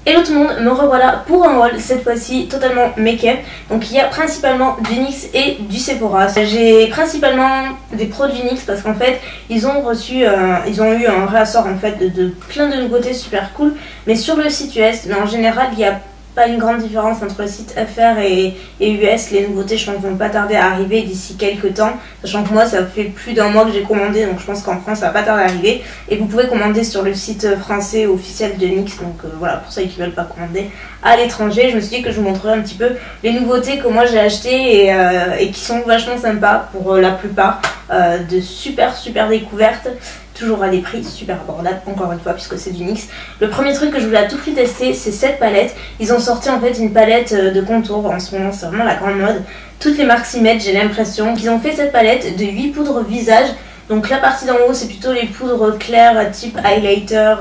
Hello tout le monde, me revoilà pour un haul, cette fois-ci totalement make-up. Donc il y a principalement du NYX et du Sephora. J'ai principalement des produits NYX parce qu'en fait ils ont eu un réassort en fait de plein de nouveautés super cool. Mais sur le site US, mais en général il y a pas une grande différence entre le site FR et US. Les nouveautés je pense vont pas tarder à arriver d'ici quelques temps, sachant que moi ça fait plus d'un mois que j'ai commandé, donc je pense qu'en France ça va pas tarder à arriver. Et vous pouvez commander sur le site français officiel de NYX, donc voilà, pour ceux qui veulent pas commander à l'étranger. Je me suis dit que je vous montrerai un petit peu les nouveautés que moi j'ai achetées et qui sont vachement sympas pour la plupart, de super découvertes. Toujours à des prix super abordables, encore une fois, puisque c'est du NYX. Le premier truc que je voulais à tout prix tester, c'est cette palette. Ils ont sorti en fait une palette de contours. En ce moment, c'est vraiment la grande mode. Toutes les marques s'y mettent, j'ai l'impression. Ils ont fait cette palette de 8 poudres visage. Donc la partie d'en haut, c'est plutôt les poudres claires, type highlighter,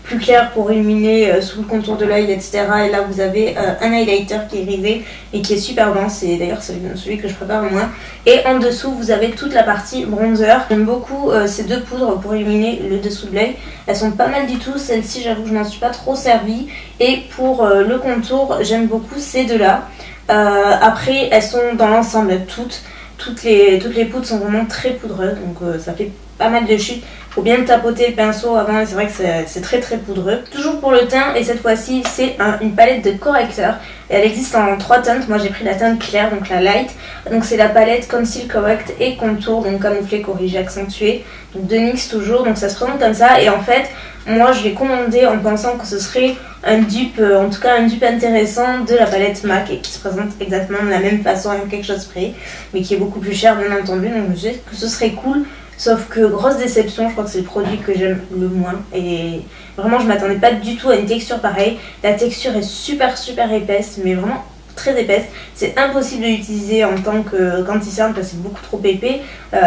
plus clair pour illuminer sous le contour de l'œil, etc. Et là, vous avez un highlighter qui est grisé et qui est super dense. C'est d'ailleurs celui que je prépare moi. Et en dessous, vous avez toute la partie bronzer. J'aime beaucoup ces deux poudres pour illuminer le dessous de l'œil. Elles sont pas mal du tout. Celle-ci, j'avoue que je n'en suis pas trop servie. Et pour le contour, j'aime beaucoup ces deux-là. Après, elles sont dans l'ensemble toutes les poudres sont vraiment très poudreuses, donc ça fait pas mal de chutes. Faut bien tapoter le pinceau avant, et c'est vrai que c'est très poudreux. Toujours pour le teint, et cette fois-ci c'est une palette de correcteurs. Et elle existe en 3 teintes. Moi j'ai pris la teinte claire, donc la light. Donc c'est la palette Conceal Correct et Contour, donc camoufler, corriger, accentuer. Donc de NYX toujours, donc ça se présente comme ça. Et en fait, moi je l'ai commandé en pensant que ce serait un dupe, en tout cas un dupe intéressant de la palette MAC, et qui se présente exactement de la même façon, avec quelque chose près, mais qui est beaucoup plus cher bien entendu. Donc je me suis dit que ce serait cool. Sauf que grosse déception, je crois que c'est le produit que j'aime le moins. Et vraiment je m'attendais pas du tout à une texture pareille. La texture est super épaisse, mais vraiment très épaisse. C'est impossible de l'utiliser en tant que quanti-cerne parce que c'est beaucoup trop épais.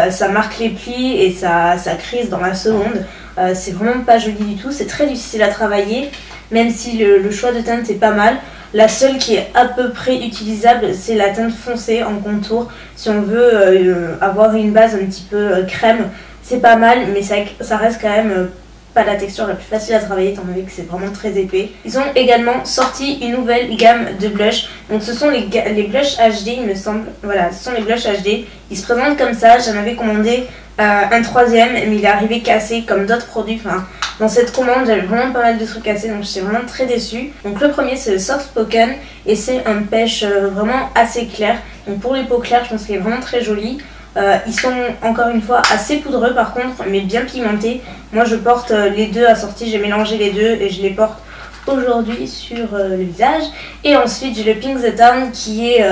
Ça marque les plis et ça crise dans la seconde. C'est vraiment pas joli du tout. C'est très difficile à travailler, même si le choix de teinte est pas mal. La seule qui est à peu près utilisable, c'est la teinte foncée en contour. Si on veut avoir une base un petit peu crème, c'est pas mal, mais ça reste quand même pas la texture la plus facile à travailler, étant donné que c'est vraiment très épais. Ils ont également sorti une nouvelle gamme de blush. Donc ce sont les blushs HD, il me semble. Voilà, ce sont les blushs HD. Ils se présentent comme ça. J'en avais commandé un troisième, mais il est arrivé cassé comme d'autres produits. Enfin, dans cette commande, j'avais vraiment pas mal de trucs cassés, donc j'étais vraiment très déçue. Donc le premier, c'est le Soft Spoken, et c'est un pêche vraiment assez clair. Donc pour les peaux claires, je pense qu'il est vraiment très joli. Ils sont encore une fois assez poudreux par contre, mais bien pigmentés. Moi je porte les deux assortis, j'ai mélangé les deux et je les porte aujourd'hui sur le visage. Et ensuite j'ai le Pink the Town qui est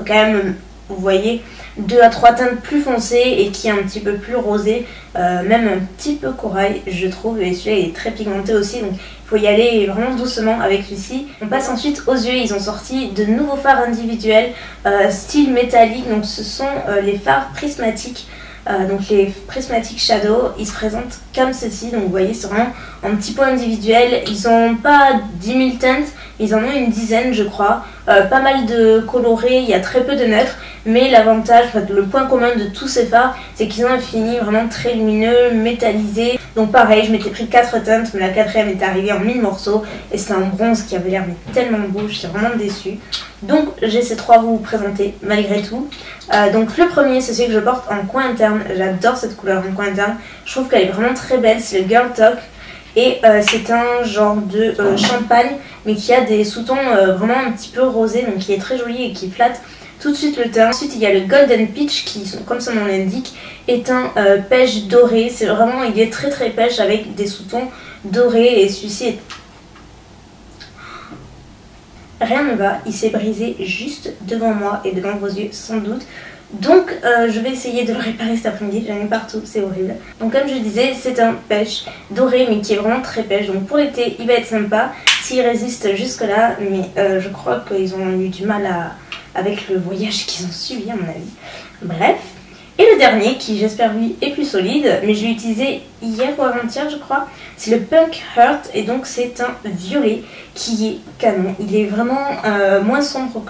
quand même, vous voyez, 2 à 3 teintes plus foncées et qui est un petit peu plus rosé, même un petit peu corail je trouve, et celui-là il est très pigmenté aussi, donc il faut y aller vraiment doucement avec celui-ci. On passe ensuite aux yeux. Ils ont sorti de nouveaux fards individuels style métallique, donc ce sont les fards prismatiques. Donc les Prismatic Shadow, ils se présentent comme ceci. Donc vous voyez, c'est vraiment un petit pot individuel. Ils n'ont pas 10 000 teintes, ils en ont une dizaine je crois. Pas mal de colorés, il y a très peu de neutres. Mais l'avantage, le point commun de tous ces fards, c'est qu'ils ont un fini vraiment très lumineux, métallisé. Donc pareil, je m'étais pris 4 teintes, mais la quatrième est arrivée en 1000 morceaux. Et c'était un bronze qui avait l'air tellement beau, j'étais vraiment déçue. Donc j'ai ces 3 à vous présenter malgré tout. Donc le premier, c'est celui que je porte en coin interne. J'adore cette couleur en coin interne. Je trouve qu'elle est vraiment très belle, c'est le Girl Talk. Et c'est un genre de champagne, mais qui a des sous-tons vraiment un petit peu rosés, donc qui est très joli et qui flatte tout de suite le teint. Ensuite il y a le Golden Peach qui, comme son nom l'indique, est un pêche doré. C'est vraiment, il est très pêche avec des sous-tons dorés, et celui-ci est... Rien ne va, il s'est brisé juste devant moi et devant vos yeux sans doute. Donc je vais essayer de le réparer cet après-midi, j'en ai partout, c'est horrible. Donc comme je disais, c'est un pêche doré mais qui est vraiment très pêche. Donc pour l'été, il va être sympa s'il résiste jusque là. Mais je crois qu'ils ont eu du mal avec le voyage qu'ils ont suivi à mon avis. Bref. Et le dernier, qui j'espère lui est plus solide, mais je l'ai utilisé hier ou avant-hier je crois, c'est le Punk Heart, et donc c'est un violet qui est canon. Il est vraiment moins sombre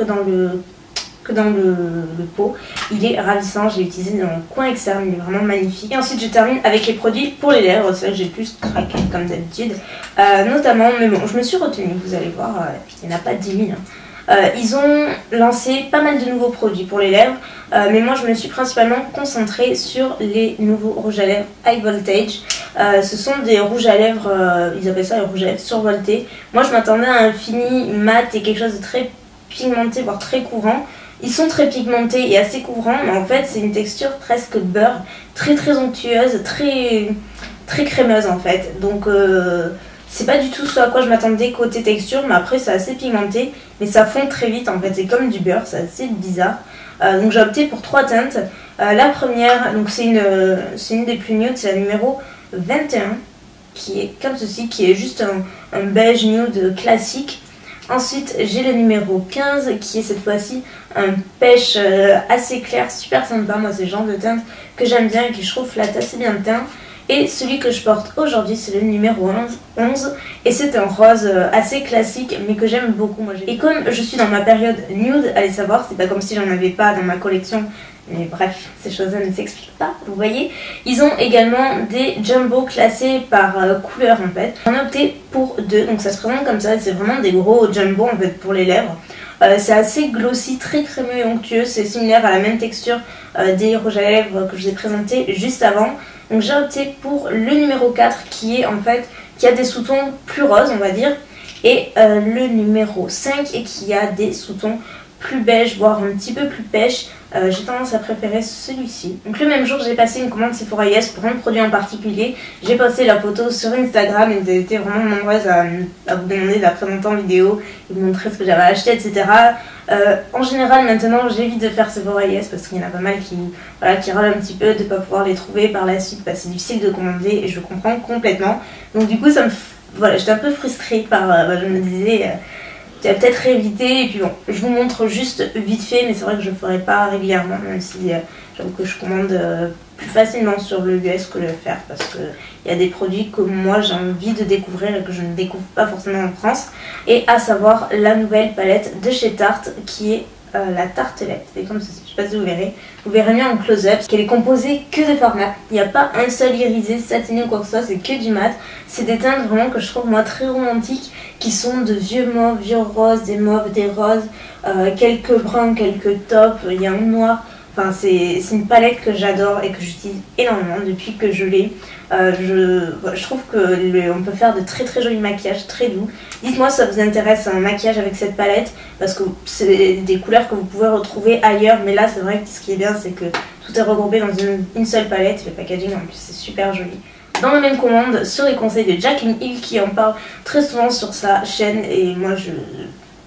que que dans le pot. Il est ravissant, j'ai utilisé dans le coin externe, il est vraiment magnifique. Et ensuite je termine avec les produits pour les lèvres, c'est là que j'ai plus craqué comme d'habitude. Notamment, mais bon, je me suis retenue, vous allez voir, il n'y en a pas 10 000. Ils ont lancé pas mal de nouveaux produits pour les lèvres, mais moi je me suis principalement concentrée sur les nouveaux rouges à lèvres High Voltage. Ce sont des rouges à lèvres, ils appellent ça les rouges à lèvres survoltés. Moi je m'attendais à un fini mat et quelque chose de très pigmenté, voire très couvrant. Ils sont très pigmentés et assez couvrants, mais en fait c'est une texture presque de beurre, très onctueuse, très crémeuse en fait. Donc c'est pas du tout ce à quoi je m'attendais côté texture, mais après c'est assez pigmenté, mais ça fond très vite en fait, c'est comme du beurre, c'est assez bizarre. Donc j'ai opté pour 3 teintes. La première, donc c'est une des plus nude, c'est la numéro 21, qui est comme ceci, qui est juste un beige nude classique. Ensuite j'ai le numéro 15 qui est cette fois-ci un pêche assez clair, super sympa. Moi c'est le genre de teinte que j'aime bien et qui je trouve flatte assez bien le teint. Et celui que je porte aujourd'hui c'est le numéro 11 et c'est un rose assez classique mais que j'aime beaucoup. Et comme je suis dans ma période nude, allez savoir, c'est pas comme si j'en avais pas dans ma collection, mais bref, ces choses-là ne s'expliquent pas, vous voyez. Ils ont également des jumbo classés par couleur en fait. On a opté pour 2, donc ça se présente comme ça, c'est vraiment des gros jumbo en fait pour les lèvres. C'est assez glossy, très crémeux et onctueux, c'est similaire à la même texture des rouges à lèvres que je vous ai présenté juste avant. Donc j'ai opté pour le numéro 4 qui est en fait, qui a des sous-tons plus roses on va dire, et le numéro 5 et qui a des sous-tons plus beige, voire un petit peu plus pêche. J'ai tendance à préférer celui-ci. Donc le même jour j'ai passé une commande Sephora Yes pour un produit en particulier. J'ai posté la photo sur Instagram et vous avez été vraiment nombreuses à vous demander de la présenter en vidéo et vous montrer ce que j'avais acheté, etc. En général maintenant j'évite de faire Sephora Yes parce qu'il y en a pas mal qui râlent un petit peu de ne pas pouvoir les trouver par la suite, c'est difficile de commander et je comprends complètement. Donc du coup ça me... voilà, j'étais un peu frustrée par... je me disais... tu vas peut-être éviter, et puis bon, je vous montre juste vite fait, mais c'est vrai que je ne le ferai pas régulièrement, même si j'avoue que je commande plus facilement sur le US que le faire, parce qu'il y a des produits que moi j'ai envie de découvrir et que je ne découvre pas forcément en France, et à savoir la nouvelle palette de chez Tarte, qui est la tartelette, et comme ceci, je ne sais pas si vous verrez mieux en close-up, qu'elle est composée que de formats, il n'y a pas un seul irisé, satiné ou quoi que ce soit, c'est que du mat, c'est des teintes vraiment que je trouve moi très romantiques, qui sont de vieux mauves, vieux roses, des mauves, des roses, quelques bruns, quelques taupes, il y a un noir. Enfin, c'est une palette que j'adore et que j'utilise énormément depuis que je l'ai. Je trouve qu'on peut faire de très jolis maquillages, très doux. Dites-moi si ça vous intéresse un maquillage avec cette palette, parce que c'est des couleurs que vous pouvez retrouver ailleurs. Mais là, c'est vrai que ce qui est bien, c'est que tout est regroupé dans une seule palette. Le packaging, en plus, c'est super joli. Dans la même commande, sur les conseils de Jaclyn Hill, qui en parle très souvent sur sa chaîne, et moi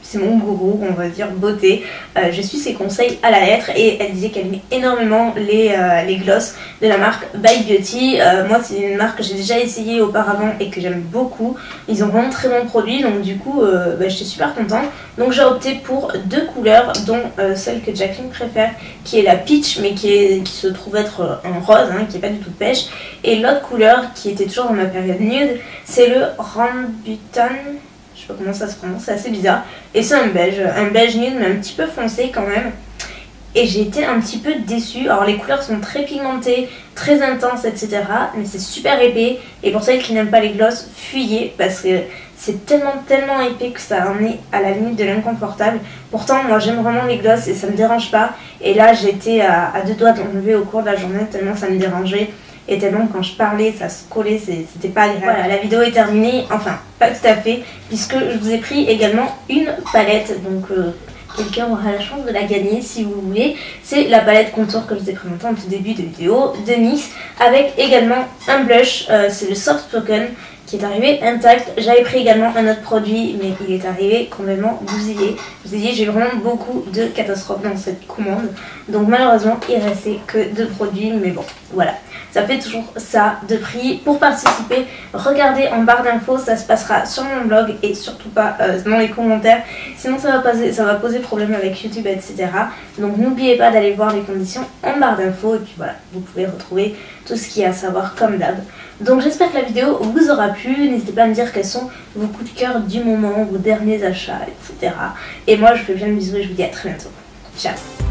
c'est mon gourou, on va dire, beauté. Je suis ses conseils à la lettre et elle disait qu'elle aimait énormément les gloss de la marque By Beauty. Moi c'est une marque que j'ai déjà essayé auparavant et que j'aime beaucoup. Ils ont vraiment très bons produits, donc du coup j'étais super contente. Donc j'ai opté pour 2 couleurs, dont celle que Jaclyn préfère, qui est la peach, mais qui se trouve être un rose, hein, qui n'est pas du tout pêche. Et l'autre couleur, qui était toujours dans ma période nude, c'est le Rambutan. Je sais pas comment ça se prononce, c'est assez bizarre. Et c'est un beige nude mais un petit peu foncé quand même. Et j'ai été un petit peu déçue. Alors les couleurs sont très pigmentées, très intenses, etc. Mais c'est super épais. Et pour celles qui n'aiment pas les gloss, fuyez. Parce que c'est tellement épais que ça en est à la limite de l'inconfortable. Pourtant moi j'aime vraiment les gloss et ça me dérange pas. Et là j'étais à 2 doigts de l'enlever au cours de la journée tellement ça me dérangeait. Et tellement quand je parlais ça se collait, c'était pas agréable. Voilà, la vidéo est terminée, enfin pas tout à fait, puisque je vous ai pris également une palette, donc quelqu'un aura la chance de la gagner si vous voulez. C'est la palette contour que je vous ai présentée en tout début de vidéo de NYX, avec également un blush, c'est le Soft Spoken, qui est arrivé intact. J'avais pris également un autre produit, mais il est arrivé complètement bousillé. J'ai eu vraiment beaucoup de catastrophes dans cette commande. Donc malheureusement, il restait que 2 produits, mais bon, voilà. Ça fait toujours ça de prix. Pour participer, regardez en barre d'infos, ça se passera sur mon blog et surtout pas dans les commentaires. Sinon ça va poser problème avec YouTube, etc. Donc n'oubliez pas d'aller voir les conditions en barre d'infos. Et puis voilà, vous pouvez retrouver tout ce qu'il y a à savoir comme d'hab. Donc j'espère que la vidéo vous aura plu. N'hésitez pas à me dire quels sont vos coups de cœur du moment, vos derniers achats, etc. Et moi je vous fais plein de bisous et je vous dis à très bientôt. Ciao.